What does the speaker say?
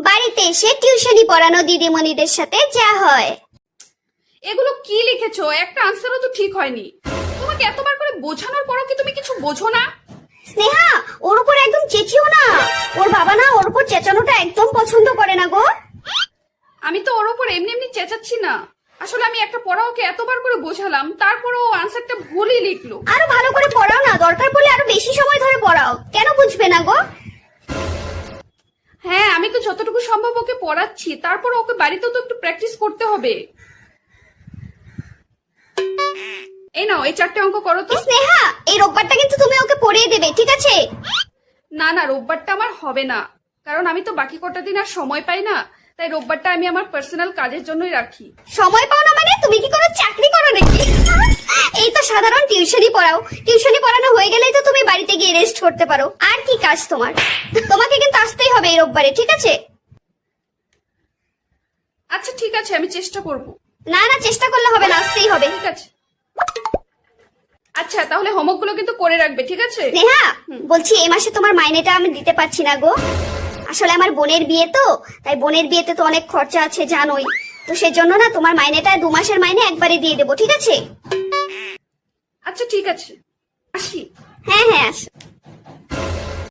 বাড়িতে এসে টিউশনি পড়ানো দিদিমণিদের সাথে যা হয়। এগুলো কি লিখেছো? একটা আনসারও তো ঠিক হয়নি। তোমাকে এতবার করে বোঝানোর পরও কি তুমি কিছু বোঝো না? স্নেহা, ওর উপর একদম চেঁচিও না। ওর বাবা না ওর উপর চেঁচানোটা একদম পছন্দ করে না গো। আমি তো ওর উপর এমনি এমনি চেঁচাচ্ছি না। আসলে আমি একটা পড়া ওকে এতবার করে বোঝালাম, তারপরও ও আনসারটা ভুলই লিখলো। আরো ভালো করে পড়াও না, দরকার পড়লে আরো বেশি সময় ধরে পড়াও। কেন বুঝবে না গো? হ্যাঁ, আমি তো যতটুকু সম্ভব ওকে পড়াচ্ছি, তারপর ওকে বাড়িতেও তো একটু প্র্যাকটিস করতে হবে। এই নাও, এই 4টে অঙ্ক করো তো। স্নেহা, এই রোববারটা কিন্তু তুমি ওকে পড়িয়ে দেবে, ঠিক আছে? না না, রোববারটা আমার হবে না, কারণ আমি তো বাকি কটা দিন আর সময় পাই না। তাই রোববারটা আমি আমার পার্সোনাল কাজের জন্যই রাখি। সময় পাও না মানে তুমি কি কোনো চাকরি করো নাকি? এই তো সাধারণ টিউশনি পড়াও। টিউশনি পড়ানো হয়ে গেলেই তো তুমি বাড়িতে গিয়ে রেস্ট করতে পারো। আর কি কাজ তোমার? তোমাকে কিন্তু আসতেই হবে এই রোববারে, ঠিক আছে? আচ্ছা ঠিক আছে, আমি চেষ্টা করব। না না, চেষ্টা করলে হবে না, আসতেই হবে। ঠিক আছে। আচ্ছা তাহলে হোমওয়ার্ক গুলো কিন্তু করে রাখবে, ঠিক আছে? স্নেহা, বলছি এই মাসে তোমার মাইনেটা আমি দিতে পারছি না গো। আসলে আমার বোনের বিয়ে তো, তাই বোনের বিয়েতে তো অনেক খরচা আছে জানোই। তো সেজন্য না তোমার মাইনেটা 2 মাসের মাইনে একবারে দিয়ে দেবো, ঠিক আছে? আচ্ছা ঠিক আছে, আসি। হ্যাঁ হ্যাঁ, আসো।